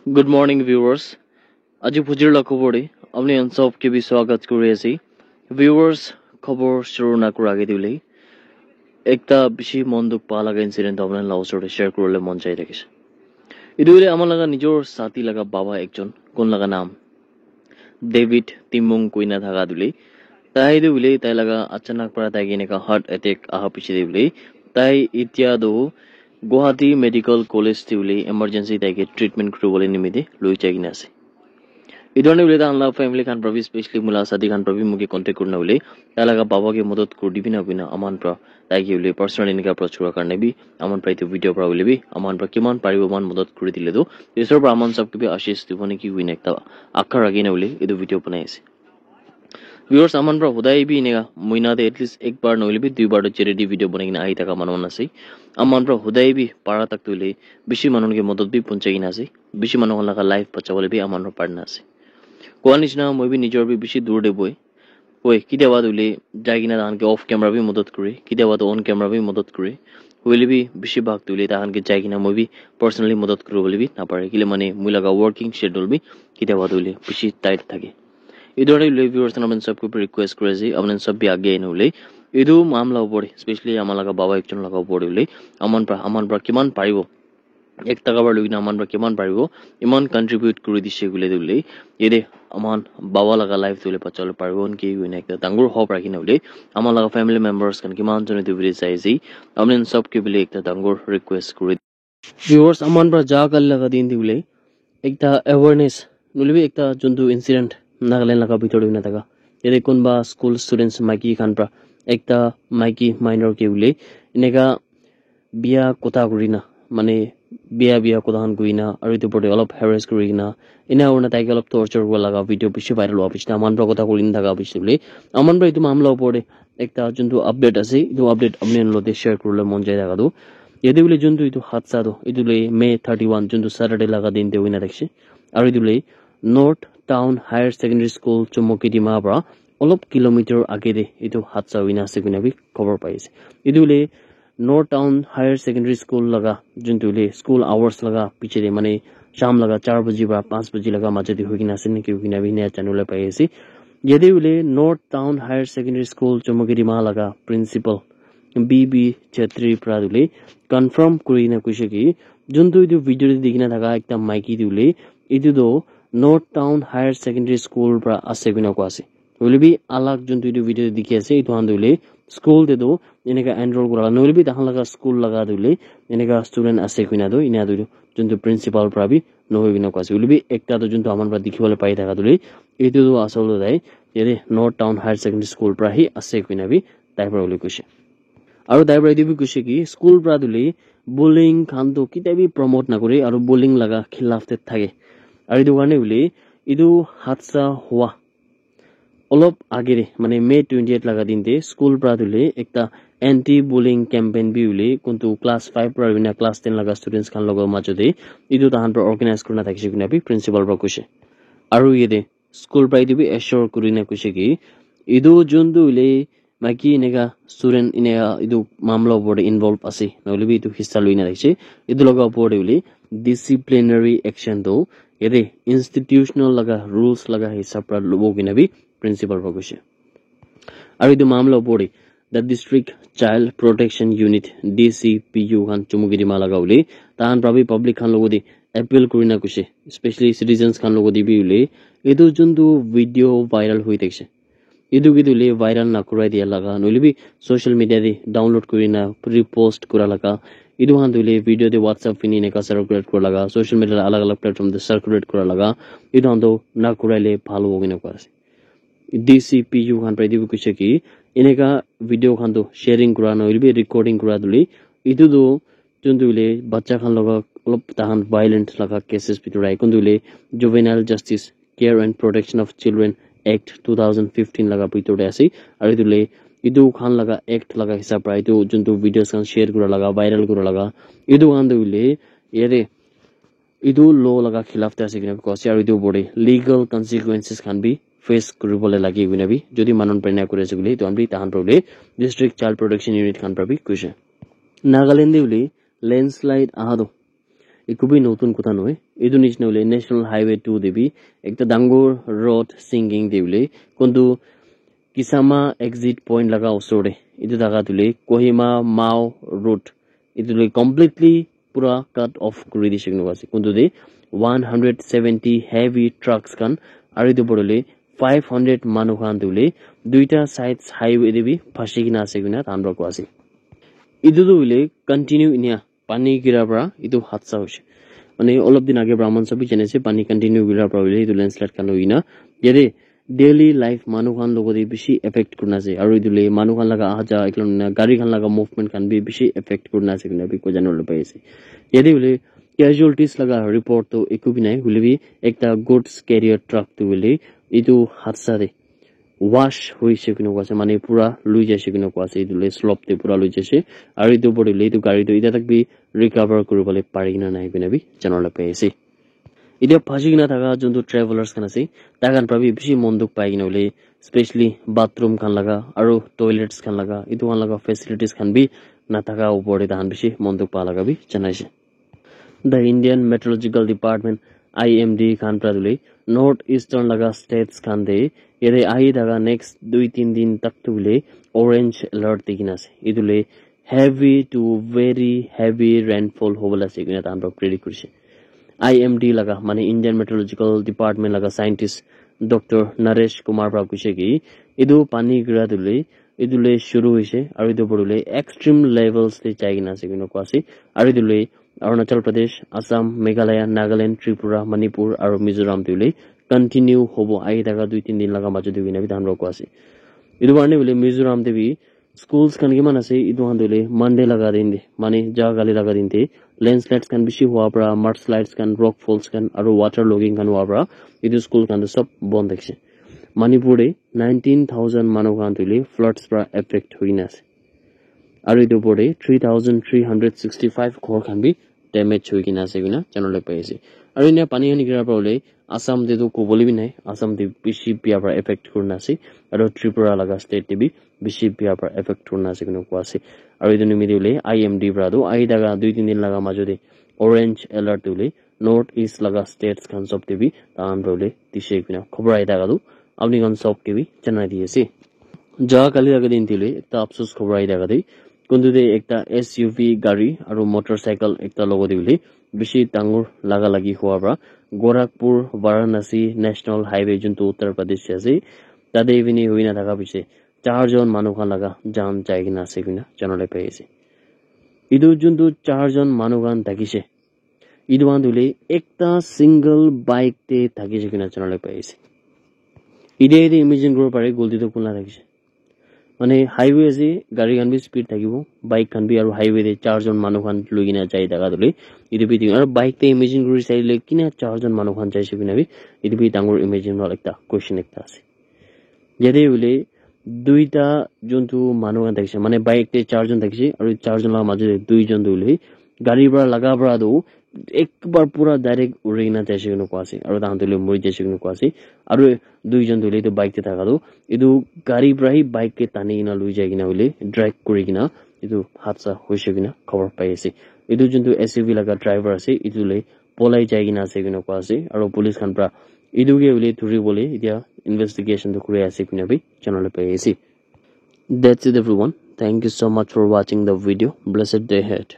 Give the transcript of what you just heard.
Good morning, viewers. আজি ভুজিৰ খবৰে আপুনি সবকে भी स्वागत কৰি আছি viewers খবৰ শুৰু না কৰাৰ আগে দিলে একটা বেশি মন দুখ পা লাগা ইনসিডেন্ট আপোনাৰ লগত শেয়াৰ কৰিলে মন চাই থাকিছে ইদুলে আমাৰ লাগা নিজৰ সাথী লাগা বাবা একজন কোন লাগা নাম ডেভিড টিমুং কুইনা থাকা দিলে তাই দিলে তাই লাগা अचानक পৰা তাই এনেকা হাৰ্ট অ্যাটাক আহা পিছে দিলে তাই এতিয়া দো গুৱাহাটী মেডিকেল কলেজ দিলে এমাৰ্জেন্সি তাইকে ট্ৰিটমেন্ট কৰিবলৈ নিমিতে লৈ যাই কিনা আছে इधर बोले अल्लाह फैमिली खान प्रभी स्पेशली मुला सादी खान प्रभी मुझे कांटेक्ट करना बोले ताला का बाबा के मदद कर दी भी ना बिना अमान प्रा ताकि बोले पर्सनल इनका अप्रोच करा करने भी अमान प्राइट वीडियो प्रा बोले भी अमान प्रा किमान पारी अमान मदद कर दिले दो इस पर अमान सब के भी आशीष दिवाने की हुई नेक्ता आकर आगे ना बोले इधर वीडियो बनाए से व्यूअर्स अमान प्रा हुदाई भी इनेगा महीना दे एटलीस्ट एक बार ना बोले भी दो बार तो चेरेडी वीडियो बनेगी ना आई तक मनोना से अमान प्रा हुदाई भी पारा तक तो बोले बिशी मनोन के मदद भी पहुंचाई ना से बिशी मनोन लगा लाइफ बचा बोले भी अमान प्रा पढ़ना से কোৱা নিচিনা মই বি নিজৰ বি বেছি দূৰ দেবই ওই কিতিয়াবা দুলে যাই কিনা তাহানকে অফ ক্যামেরা বি মদত করে কিতিয়াবা তো অন ক্যামেরা বি মদত করে হইলে বি বেশি ভাগ তুলে তাহানকে যাই কিনা মই বি পার্সোনালি মদত করব বলে বি না পারে কিলে মানে মই লাগা ওয়ার্কিং শিডিউল বি কিতিয়াবা দুলে বেশি টাইট থাকে ইদরে ভিউয়ার্স নামন সবকে রিকোয়েস্ট করে যে আপনারা সব বি আগে নলে ইদু মামলা উপরে স্পেশালি আমার লাগা বাবা একজন লাগা উপরে বলে আমান প্রা কিমান পারিব एक टका बार लुगिना अमान प्रा किमान पारिबो इमान कंट्रीब्यूट करि दिसे गुले दुले येदे अमान बाबा लगा लाइफ दुले पचल पारिबो उनके युने एक दांगुर होप राखिना उले अमान लगा फैमिली मेंबर्स कन किमान जने दुबरे साइजी अमन सब के बिले एक दांगुर रिक्वेस्ट करि व्यूअर्स अमान प्रा जा कल लगा दिन दिले एक अवेयरनेस नुलबे एक जंतु इंसिडेंट नागालैंड लगा भितर दुना तका येदे कोनबा स्कूल स्टूडेंट्स माइकी खान प्रा एक माइकी माइनर के उले इनेगा बिया कोता गुरिना माने बिया कोदान गुइना और इतो पटे अलप हैरेस करिना इना उना ताइके अलप टर्चर को लगा वीडियो पिछे भाइरल हुआ पिछे अमान प्रा कोता करिन थाका पिछले अमान प्रा इतो मामला उपरे एकटा जंतु अपडेट আছে इतो अपडेट अपने लते शेयर करले मन जाय थाका दो यदि बोले जंतु इतो हादसा दो इतोले मे 31 जंतु सैटरडे लगा दिन ते होइना देखछे और इतोले north town higher secondary school चुमकिदिमा प्रा अलप किलोमीटर आगे दे इतो हादसा होइना আছে कुना भी खबर पाइছে इतोले north town higher secondary school लगा जुनतुले स्कूल आवर्स लगा पीछे माने शाम लगा 4 बजे बा 5 बजे लगा मजदी होगिना सिन के होगिना भी नया चैनल पाइसी यदि उले north town higher secondary school चमगिरीमा लगा प्रिंसिपल बीबी छेत्री प्रादुले कंफर्म करिना कुछ कि जुनतु इदु वीडियो देखिना थाका एकटा माइकी दिउले इदु दो north town higher secondary school प्रा आसे बिना को आसे बोले भी अलग जुनतु इदु वीडियो देखि आसे इतो हान्दुले स्कूल दे दो इनेका एनरोल करा नोले भी तहन लगा स्कूल लगा दुले इनेका स्टूडेंट आसे कुना दो इना दो जंतु प्रिंसिपल प्रा भी नहोय बिना को आसे बोले भी एकटा तो जंतु आमान प्रा देखिबले पाइ थाका दुले एतो दो आसल दाइ येरे north town higher secondary school प्रा ही आसे कुना भी ताइ प्रा बोले कुछ और ताइ प्रा इदि भी कुछ कि स्कूल प्रा दुले बुलिंग खान तो किता भी प्रमोट ना करे और बुलिंग लगा खिलाफ ते थाके और इदु गाने बोले इदु हादसा हुआ অলপ আগেৰে মানে মে 28 লাগা দিনতে স্কুল প্ৰাদুলে একটা এন্টি বুলিং ক্যাম্পেইন বিউলে কোনটো ক্লাস 5 পৰা বিনা ক্লাস 10 লাগা স্টুডেন্টস খান লগৰ মাজতে ইদু তাহান পৰা অৰ্গানাইজ কৰনা থাকিছে কিনা বি প্ৰিন্সিপাল পৰা কৈছে আৰু ইদে স্কুল প্ৰাই দিবি এশ্যোৰ কৰিনা কৈছে কি ইদু জুনদুলে মাকি নেগা স্টুডেন্ট ইনেগা ইদু মামলা ওপৰত ইনভলভ আছে নহলে বি ইদু হিস্সা লইনা থাকিছে ইদু লগা ওপৰত উলি ডিসিপ্লিনাৰি অ্যাকশন তো এৰে ইনস্টিটিউশনাল লাগা ৰুলস লাগা হিসাব পৰা লব কিনা বি प्रिंसिपल भगोशे और इदु मामला पड़े the district child protection unit DCPU खान चुमुगिरीमा लगाउले ताहान प्रभी पब्लिक खान लोगो दे अपील करिना कुसे स्पेशली सिटीजन्स खान लोगो दिबिउले इदु जंतु वीडियो वायरल होई देखछे इदु गिदुले वायरल ना कुराइ दिया लगा नोले भी सोशल मीडिया दे डाउनलोड करिना रिपोस्ट करा लगा इदु हान दुले वीडियो दे व्हाट्सएप फिनी ने का सर्कुलेट कर लगा सोशल मीडिया अलग अलग प्लेटफॉर्म दे सर्कुलेट करा लगा इदु हान दो ना कुराइले भालो होगिना कोसे DCPU खान प्राइदि कुछ कि इनेका वीडियो खान तो शेयरिंग करा नइल बि रिकॉर्डिंग करा दुले इदु दो जंतुले बच्चा खान लगा अलप ताहान वायलेंट लगा केसेस बितुराय कुन्दुले juvenile justice care and protection of children act 2015 लगा बितुराय आसी और इदुले इदु खान लगा एक्ट लगा हिसाब प्राय तो जंतु वीडियोस खान शेयर करा लगा वायरल करा लगा इदु खान दुले येरे इदु लो लगा खिलाफ तासे किन कोसे और इदु बडे लीगल कन्सिक्वेंसेस खान भी फेस কৰিবলৈ লাগি গুনাবি যদি মানন প্ৰেৰণা কৰিছে বুলি তো আমি তাহান প্ৰবলে ডিস্ট্ৰিক্ট চাইল্ড प्रोटेक्शन यूनिट খান প্ৰবি কৈছে নাগালেণ্ডে উলি ল্যান্ডস্লাইড আহাদো একুবি নতুন কথা নয় এদু নিচিনা হলে ন্যাশনাল হাইওয়ে 2 দেবি একটা ডাঙ্গর রোড সিঙ্গিং দিবলে কিন্তু কিসামা এক্সিট পয়েন্ট লাগা ওচৰে এদু জাগা তুলে কোহিমা মাও ৰোড এদু কমপ্লিটলি পুৰা কাট অফ কৰি দিছে কিনো আছে কিন্তু দে 170 হেভি ট্ৰাকস কান আৰু এদু পড়লে 500 মানুহ খান তুলে দুইটা সাইড হাইওয়ে দেবি ফাঁসি কিনা আছে কিনা তানবা কো আছে এদু হইলে কন্টিনিউ ইনিয়া পানী গিৰাৰ পৰা এদু হাতসা হৈছে মানে অলপ দিন আগে ব্ৰাহ্মণ সবি জেনেছে পানী কন্টিনিউ গিৰাৰ পৰা হইলে এদু ল্যান্ডস্লাইড কান হইনা যেৰে ডেইলি লাইফ মানুহ খান লগতে বেছি এফেক্ট কৰনা আছে আৰু এদুলে মানুহ খান লাগা আহা যা একলন গাড়ী খান লাগা মুভমেন্ট খান বি বেছি এফেক্ট করনা আছে কিনা বি কো জানল পাইছে যেদি হইলে ক্যাজুয়ালিটিস লাগা রিপোর্ট তো একু বি নাই হইলে বি একটা গুডস ক্যারিয়ার ট্রাক তো হইলে এদু হাদসা দে ওয়াশ হইছে কিনো আছে মানে পুরা লুই যাইছে কিনো আছে এদুলে স্লপ তে পুরা লুই যাইছে আৰু এদু পড়লে এদু গাড়ী তো ইটা তাক বি ৰিকভাৰ কৰিবলে পাৰি না নাই বিনা বি জানল পাইছে ইতিয়া ফাঁসি কিনা থাকা যোনটো ট্ৰেভেলাৰ্ছ খান আছে তাকান প্ৰাবি বেছি মন্দুক পাই কিনা হলে স্পেশালি বাথৰুম খান লাগা আৰু টয়লেটস খান লাগা ইটো খান লাগা ফেসিলিটিস খান বি না থাকা ওপৰে তাহান বেছি মন্দুক পা লাগা বি জানাইছে The Indian Meteorological Department IMD Khan প্ৰাদুলে north eastern লাগা স্টেটস খান দে এরে আহি থাকা নেক্সট 2-3 দিন তক তুলে অরেঞ্জ অ্যালার্ট দিকিন আছে ইদুলে heavy to very heavy rainfall হবল আছে কিনা তাহান প্রেডিক্ট কৰিছে IMD लगा माने इंडियन मेट्रोलॉजिकल डिपार्टमेंट लगा साइंटिस्ट डॉक्टर नरेश कुमार बाबू कुछे की इदु पानी गिरा इदुले शुरू होइसे और इदु बडुले एक्सट्रीम लेवल्स ते चाइना से किनो क्वासी और इदुले अरुणाचल प्रदेश असम मेघालय नागालैंड त्रिपुरा मणिपुर और मिजोरम तुले कंटिन्यू होबो आई दागा 2-3 दिन लगा माजो दिबिना बि धानरो क्वासी इदु बारने बोले मिजोरम देबी स्कूल्स खान किमान আছে इदु हान्दुले मंडे लगा दिन दे माने जा गाली लगा दिन दे लैंडस्लाइड्स खान बिसि हुआ परा मडस्लाइड्स खान रॉक फॉल्स खान और वाटर लॉगिंग खान हुआ परा इदु स्कूल खान सब बंद देखছে मणिपुरे 19000 मानव खान तुले फ्लड्स परा एफेक्ट होइना আছে और इदु परे 3365 घर खान भी डैमेज होई किना আছে किना जानले पाइছে और इने पानी हानि गिरार पराले आसाम दे तो कोबली भी নাই आसाम दे बिसि बिया परा एफेक्ट करना আছে और त्रिपुरा लगा स्टेट दे भी बिसि बिया परा एफेक्ट करना আছে किनो कोआसे और इदु मिदिले IMD ब्रादो आई दागा 2-3 दिन लगा माजो दे orange alert Dhule north east लगा स्टेट्स खान सब दे भी तान रोले दिशे किना खबर आई दागा दो अपनी गन सब के भी जना दिएसे जा काली लगा दिन दिले एकटा अफसोस खबर आई दागा दे কিন্তু দে একটা SUV গাড়ী আৰু মোটৰসাইকেল একটা লগতে দিলে বেছি ডাঙৰ লাগা লাগি হোৱাৰ পৰা গোৰখপুৰ বাৰাণসী নেশনাল হাইৱে যোনটো উত্তৰ প্ৰদেশ আছে তাতে ইভিনি হৈ না থাকা পিছে 4 জন মানুহ লাগা জান যায় কিনা আছে কিনা জানলে পাইছে ইদু যোনটো 4 জন মানুহ গান থাকিছে ইদু বান্ধুলে একটা সিঙ্গল বাইক তে থাকিছে কিনা জানলে পাইছে ইদে ইমেজিন কৰিব পাৰে গলতিটো কোনা থাকিছে মানে হাইওয়ে আছে গাড়ী খান বি স্পিড থাকিব বাইক খান বি আৰু হাইওয়ে দে 4 জন মানুহ খান লৈ কিনা যাই দাগা দলে ইদু বি আৰু বাইক তে ইমেজিন কৰি চাইলে কিনা 4 জন মানুহ খান যাইছে বিনা বি ইদু বি ডাঙৰ ইমেজিন হল একটা কোশ্চেন একটা আছে যেতে হলে দুইটা যোনটো মানুহ খান থাকিছে মানে বাইক তে 4 জন থাকিছে আৰু 4 জনৰ মাজে 2 জন দলে গাড়ীৰ পৰা লাগা পৰা দো একবাৰ পুৰা ডাইৰেক্ট উৰি না যাইছে কিনো কোৱাছে আৰু তাহতলে মৰি যাইছে কিনো কোৱাছে আৰু 2 জন দলে তো বাইক তে থাকা দো ইদু গাড়ী প্ৰাহি বাইক কে টানি কিনা লৈ যায় কিনা হলে ড্ৰাইভ কৰি কিনা ইদু হাদসা হৈছে কিনা খবৰ পাইছে ইদু যোনটো SUV লাগা ড্ৰাইভাৰ আছে ইদুলে পলাই যায় কিনা আছে কিনো কোৱাছে আৰু পুলিচ খান পৰা ইদুগে উলি ধৰি বলে এতিয়া ইনভেস্টিগেশন তো কৰি আছে কিনা বি জানলে পাইছে That's it everyone. Thank you so much for watching the video. Blessed day ahead.